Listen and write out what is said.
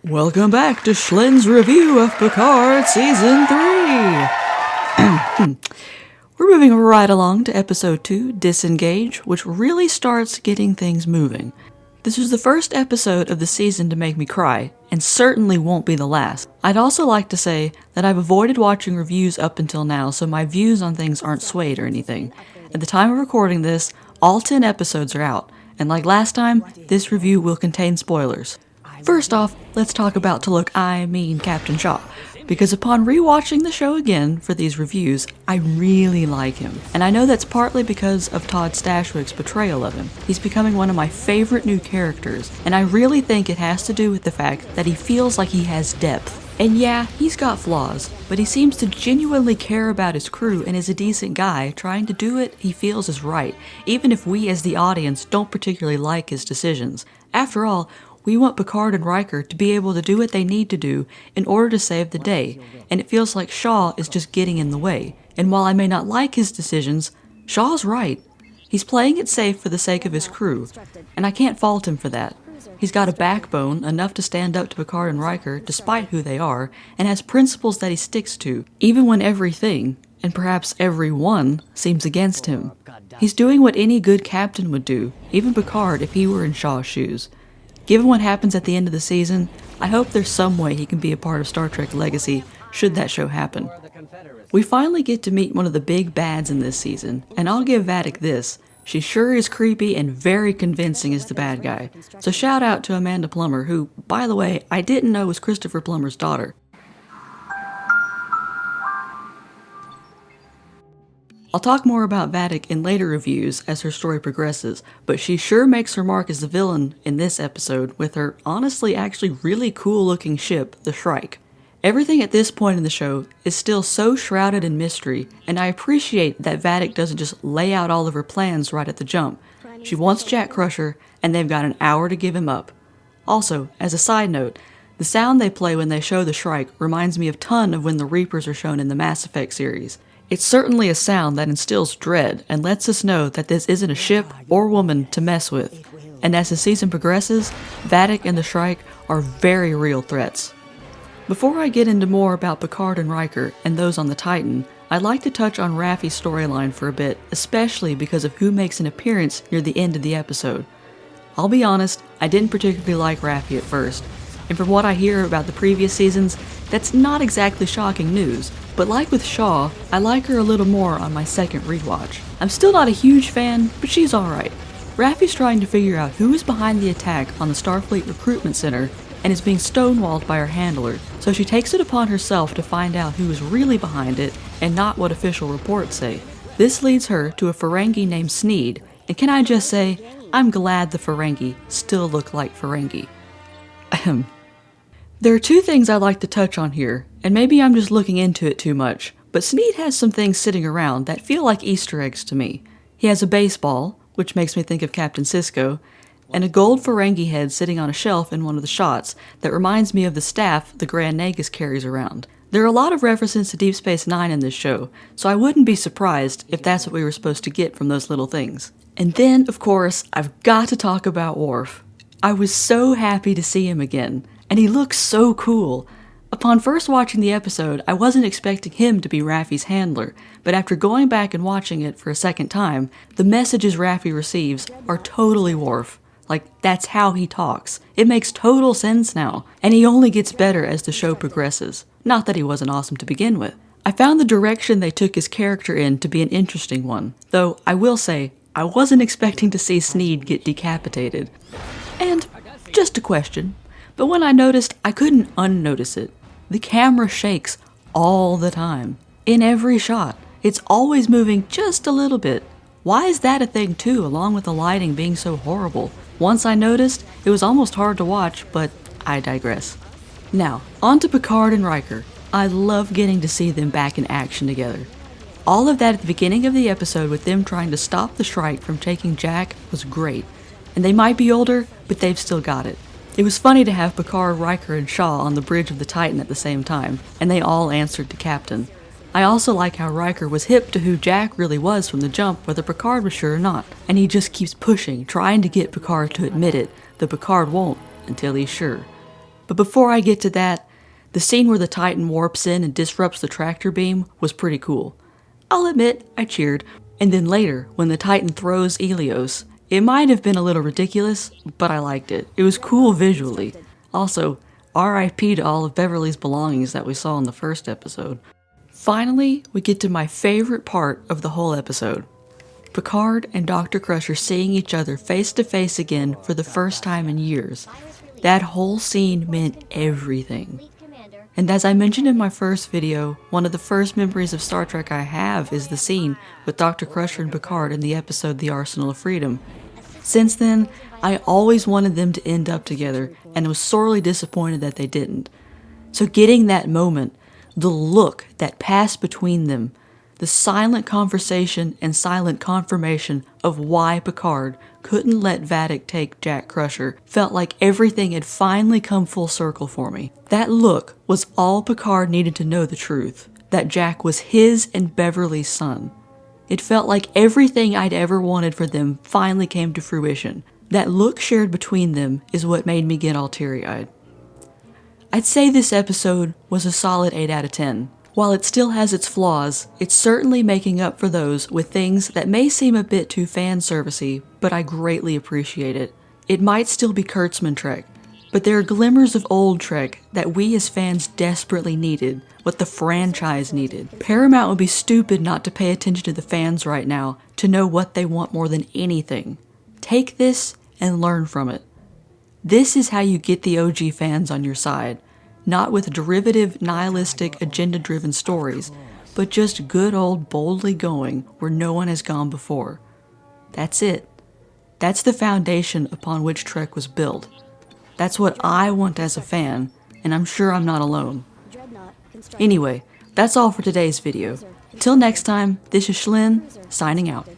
Welcome back to Schlinn's review of Picard Season 3! We're moving right along to Episode 2, Disengage, which really starts getting things moving. This was the first episode of the season to make me cry, and certainly won't be the last. I'd also like to say that I've avoided watching reviews up until now, so my views on things aren't swayed or anything. At the time of recording this, all 10 episodes are out, and like last time, this review will contain spoilers. First off, let's talk about Captain Shaw, because upon rewatching the show again for these reviews, I really like him. And I know that's partly because of Todd Stashwick's portrayal of him. He's becoming one of my favorite new characters, and I really think it has to do with the fact that he feels like he has depth. And yeah, he's got flaws, but he seems to genuinely care about his crew and is a decent guy trying to do what he feels is right, even if we as the audience don't particularly like his decisions. After all, we want Picard and Riker to be able to do what they need to do in order to save the day, and it feels like Shaw is just getting in the way. And while I may not like his decisions, Shaw's right. He's playing it safe for the sake of his crew, and I can't fault him for that. He's got a backbone enough to stand up to Picard and Riker despite who they are, and has principles that he sticks to, even when everything, and perhaps everyone, seems against him. He's doing what any good captain would do, even Picard if he were in Shaw's shoes. Given what happens at the end of the season, I hope there's some way he can be a part of Star Trek Legacy, should that show happen. We finally get to meet one of the big bads in this season, and I'll give Vadic this. She sure is creepy and very convincing as the bad guy. So shout out to Amanda Plummer, who, by the way, I didn't know was Christopher Plummer's daughter. I'll talk more about Vadic in later reviews as her story progresses, but she sure makes her mark as the villain in this episode with her honestly actually really cool looking ship, the Shrike. Everything at this point in the show is still so shrouded in mystery, and I appreciate that Vadic doesn't just lay out all of her plans right at the jump. She wants Jack Crusher, and they've got an hour to give him up. Also, as a side note, the sound they play when they show the Shrike reminds me a ton of when the Reapers are shown in the Mass Effect series. It's certainly a sound that instills dread and lets us know that this isn't a ship or woman to mess with. And as the season progresses, Vadic and the Shrike are very real threats. Before I get into more about Picard and Riker and those on the Titan, I'd like to touch on Raffi's storyline for a bit, especially because of who makes an appearance near the end of the episode. I'll be honest, I didn't particularly like Raffi at first, and from what I hear about the previous seasons, that's not exactly shocking news. But like with Shaw, I like her a little more on my second rewatch. I'm still not a huge fan, but she's alright. Raffi's trying to figure out who is behind the attack on the Starfleet Recruitment Center and is being stonewalled by her handler, so she takes it upon herself to find out who is really behind it and not what official reports say. This leads her to a Ferengi named Sneed, and can I just say, I'm glad the Ferengi still look like Ferengi. Ahem. There are two things I'd like to touch on here, and maybe I'm just looking into it too much, but Sneed has some things sitting around that feel like Easter eggs to me. He has a baseball, which makes me think of Captain Sisko, and a gold Ferengi head sitting on a shelf in one of the shots that reminds me of the staff the Grand Nagus carries around. There are a lot of references to Deep Space Nine in this show, so I wouldn't be surprised if that's what we were supposed to get from those little things. And then, of course, I've got to talk about Worf. I was so happy to see him again. And he looks so cool. Upon first watching the episode, I wasn't expecting him to be Raffi's handler, but after going back and watching it for a second time, the messages Raffi receives are totally Worf. Like, that's how he talks. It makes total sense now, and he only gets better as the show progresses. Not that he wasn't awesome to begin with. I found the direction they took his character in to be an interesting one, though I will say, I wasn't expecting to see Sneed get decapitated. And, just a question, but when I noticed, I couldn't unnotice it. The camera shakes all the time. In every shot. It's always moving just a little bit. Why is that a thing too, along with the lighting being so horrible? Once I noticed, it was almost hard to watch, but I digress. Now, on to Picard and Riker. I love getting to see them back in action together. All of that at the beginning of the episode with them trying to stop the Shrike from taking Jack was great. And they might be older, but they've still got it. It was funny to have Picard, Riker, and Shaw on the bridge of the Titan at the same time, and they all answered to Captain. I also like how Riker was hip to who Jack really was from the jump, whether Picard was sure or not, and he just keeps pushing, trying to get Picard to admit it, though Picard won't until he's sure. But before I get to that, the scene where the Titan warps in and disrupts the tractor beam was pretty cool. I'll admit, I cheered. And then later, when the Titan throws Helios, it might have been a little ridiculous, but I liked it. It was cool visually. Also, RIP to all of Beverly's belongings that we saw in the first episode. Finally, we get to my favorite part of the whole episode. Picard and Dr. Crusher seeing each other face to face again for the first time in years. That whole scene meant everything. And as I mentioned in my first video, one of the first memories of Star Trek I have is the scene with Dr. Crusher and Picard in the episode The Arsenal of Freedom. Since then, I always wanted them to end up together and was sorely disappointed that they didn't. So getting that moment, the look that passed between them, the silent conversation and silent confirmation of why Picard couldn't let Vadic take Jack Crusher felt like everything had finally come full circle for me. That look was all Picard needed to know the truth, that Jack was his and Beverly's son. It felt like everything I'd ever wanted for them finally came to fruition. That look shared between them is what made me get all teary-eyed. I'd say this episode was a solid 8 out of 10. While it still has its flaws, it's certainly making up for those with things that may seem a bit too fan servicey, but I greatly appreciate it. It might still be Kurtzman Trek, but there are glimmers of old Trek that we as fans desperately needed, what the franchise needed. Paramount would be stupid not to pay attention to the fans right now, to know what they want more than anything. Take this and learn from it. This is how you get the OG fans on your side. Not with derivative, nihilistic, agenda-driven stories, but just good old boldly going where no one has gone before. That's it. That's the foundation upon which Trek was built. That's what I want as a fan, and I'm sure I'm not alone. Anyway, that's all for today's video. Till next time, this is Shlyn, signing out.